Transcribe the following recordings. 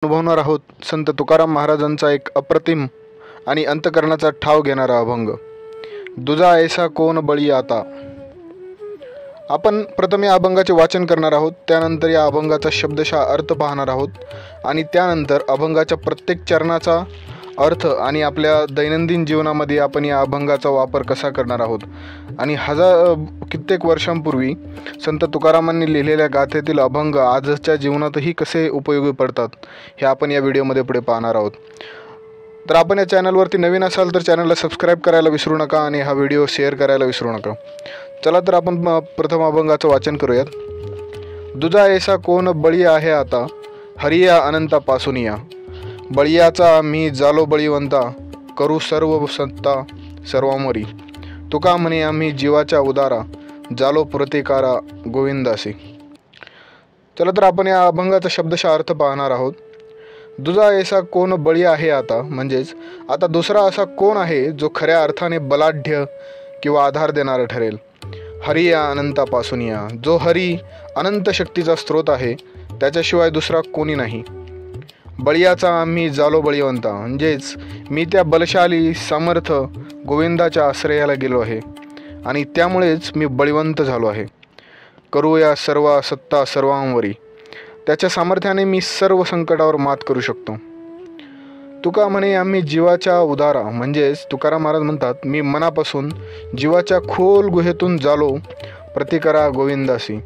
अनुभवणार आहोत संत तुकाराम महाराजांचा एक अप्रतिम आणि अंतकरणाचा ठाव घेणारा अभंग। दुजा ऐसा कोण बळी आता। आपण प्रथम या अभंगाचे वाचन करणार आहोत, त्यानंतर या अभंगाचा शब्दशः अर्थ पाहणार आहोत आणि त्यानंतर अभंगाच्या प्रत्येक चरणाचा अर्थ आणि आपल्या दैनंदिन जीवनामध्ये आपण या अभंगाचा वापर कसा करणार आहोत आणि कित्येक वर्षांपूर्वी संत तुकारामांनी लिहिलेल्या गाथेतील अभंग आजच्या जीवनातही कसे उपयोगी पडतात हे आपण या व्हिडिओमध्ये पुढे पाहणार आहोत। तर आपण या चॅनलवरती नवीन असाल तर चॅनलला सबस्क्राईब करायला विसरू नका आणि हा व्हिडिओ शेअर करायला विसरू नका। चला तर आपण प्रथम अभंगाचं वाचन करूयात। दुजा ऐसा कोण बळी आहे आता, हरिया अनंता पासूनिया। बळीयाचा मी झालो बळीवंता, करू सर्व सत्ता सर्वांवरी। तुका म्हणे आम्ही जीवाच्या उदारा, झालो प्रतिकारा गोविंदासी। चला तर आपण या अभंगाचा शब्दशः अर्थ पाहणार आहोत। दुजा ऐसा कोण बळी आहे आता, म्हणजेच आता दुसरा असा कोण आहे जो खऱ्या अर्थाने बलाढ्य किंवा आधार देणारा ठरेल। हरिया अनंता पासूनिया, जो हरी अनंत शक्तीचा स्रोत आहे, त्याच्याशिवाय दुसरा कोणी नाही। बळीयाचा आम्ही झालो बळीवंता, म्हणजेच मी त्या बलशाली समर्थ गोविंदाच्या आश्रयाला गेलो आहे आणि त्यामुळेच मी बळीवंत झालो आहे। करूया सर्व सत्ता सर्वांवरी, त्याच्या सामर्थ्याने मी सर्व संकटावर मात करू शकतो। तुका म्हणे आम्ही जीवाच्या उदारा, म्हणजेच तुकाराम महाराज म्हणतात मी मनापासून जीवाच्या खोल गुहेतून झालो प्रतिकारा गोविंदासी,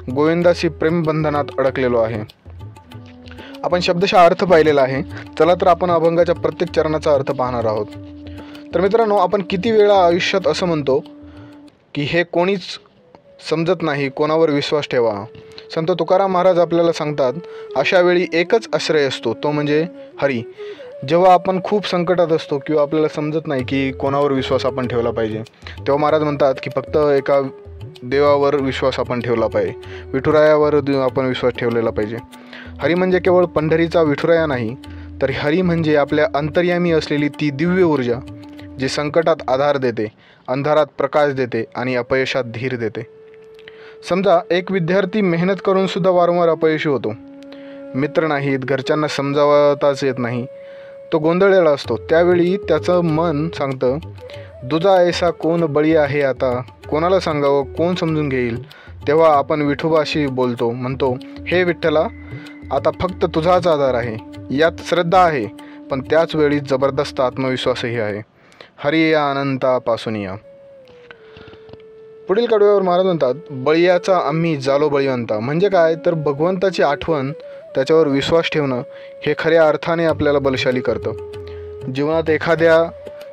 गोविंदासी प्रेमबंधनात अडकलेलो आहे। आपण शब्दशः अर्थ पाहिलेला आहे। चला तर आपण अभंगाच्या प्रत्येक चरणाचा अर्थ पाहणार आहोत। तर मित्रांनो, आपण किती वेळा आयुष्यात असं म्हणतो की हे कोणीच समजत नाही, कोणावर विश्वास ठेवा। संत तुकाराम महाराज आपल्याला सांगतात अशा वेळी एकच आश्रय असतो, तो म्हणजे हरी। जेव्हा आपण खूप संकटात असतो किंवा आपल्याला समजत नाही की कोणावर विश्वास आपण ठेवला पाहिजे, तेव्हा महाराज म्हणतात की फक्त एका देवावर विश्वास आपण ठेवला पाहिजे, विठुरायावर आपण विश्वास ठेवलेला पाहिजे। हरी म्हणजे केवळ पंढरीचा विठुराया नाही, तर हरी म्हणजे आपल्या अंतर्यामी असलेली ती दिव्य ऊर्जा जी संकटात आधार देते, अंधारात प्रकाश देते आणि अपयशात धीर देते। समजा एक विद्यार्थी मेहनत करून सुद्धा वारंवार अपयशी होतो, मित्र नाहीत, घरच्यांना समजावताच येत नाही, तो गोंधळलेला असतो। त्यावेळी त्याचं मन सांगतं दुजा ऐसा कोण बळी आहे आता, कोणाला सांगावं, कोण समजून घेईल। तेव्हा आपण विठोबाशी बोलतो, म्हणतो हे विठ्ठला, आता फक्त तुझाच आधार आहे। यात श्रद्धा आहे, पण त्याच वेळी जबरदस्त आत्मविश्वासही आहे। हरिया अनंता पासूनिया। पुढील कडव्यावर महाराज म्हणतात बळीयाचा आम्ही झालो बळीवंता, म्हणजे काय तर भगवंताची आठवण, त्याच्यावर विश्वास ठेवणं हे खऱ्या अर्थाने आपल्याला बलशाली करतं। जीवनात एखाद्या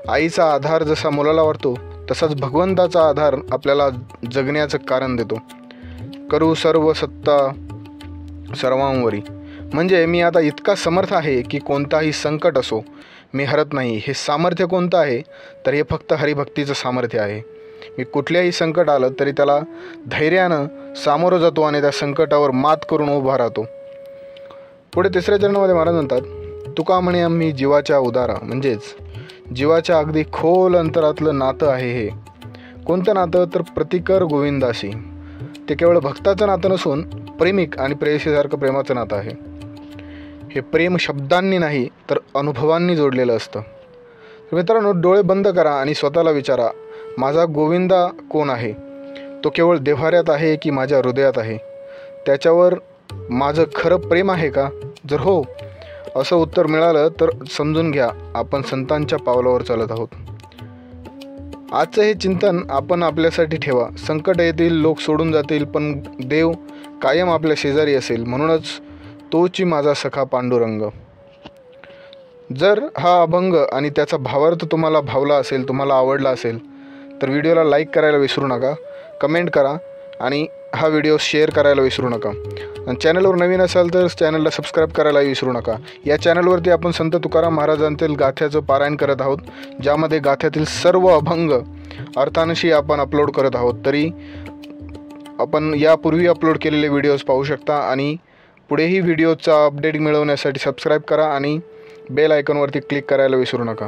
आईचा आधार जसा मुलाला वाटतो, तसाच भगवंताचा आधार आपल्याला जगण्याचं कारण देतो। करू सर्व सत्ता सर्वांवरी, म्हणजे मी आता इतका समर्थ आहे की कोणताही संकट असो मी हरत नाही। हे सामर्थ्य कोणतं आहे तर हे फक्त हरिभक्तीचं सामर्थ्य आहे। मी कुठल्याही संकट आलं तरी त्याला धैर्यानं सामोरं जातो आणि त्या संकटावर मात करून उभा राहतो। पुढे तिसऱ्या चरणामध्ये महाराज म्हणतात तुका म्हणे आम्ही जीवाच्या उदारा, म्हणजेच जीवाच्या अगदी खोल अंतरातलं नातं आहे हे। कोणतं नातं तर प्रतिकर गोविंदाशी। ते केवळ भक्ताचं नातं नसून प्रेमिक आणि प्रेयसीसारखं प्रेमाचं नातं आहे। हे प्रेम शब्दांनी नाही तर अनुभवांनी जोडलेलं असतं। मित्रांनो, डोळे बंद करा आणि स्वतःला विचारा माझा गोविंदा कोण आहे? तो केवळ देव्हाऱ्यात आहे की माझ्या हृदयात आहे? त्याच्यावर माझं खरं प्रेम आहे का? जर हो असं उत्तर मिळालं तर समजून घ्या आपण संतांच्या पावलावर चालत आहोत। आजचं हे चिंतन आपण आपल्यासाठी ठेवा। संकट येतील, लोक सोडून जातील, पण देव कायम आपल्या शेजारी असेल, म्हणूनच तोची माझा सखा पांडुरंग। जर हा अभंग आणि त्याचा भावार्थ तुम्हाला भावला असेल, तुम्हाला आवडला असेल तर व्हिडिओला लाईक करायला विसरू नका, कमेंट करा आणि हा व्हिडिओ शेअर करायला विसरू नका। आणि चॅनलवर नवीन असाल तर चॅनलला सबस्क्राईब करायला विसरू नका। या चॅनलवरती आपण संत तुकाराम महाराजांतील गाथ्याचं पारायण करत आहोत, ज्यामध्ये गाथ्यातील सर्व अभंग अर्थांशी आपण अपलोड करत आहोत। तरी आपण यापूर्वी अपलोड केलेले व्हिडिओज पाहू शकता आणि पुढेही व्हिडिओचा अपडेट मिळवण्यासाठी सबस्क्राईब करा आणि बेल आयकॉनवरती क्लिक करायला विसरू नका।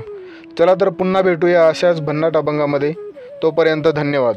चला तर पुन्हा भेटूया अशाच भन्नाट अभंगामध्ये। तोपर्यंत धन्यवाद।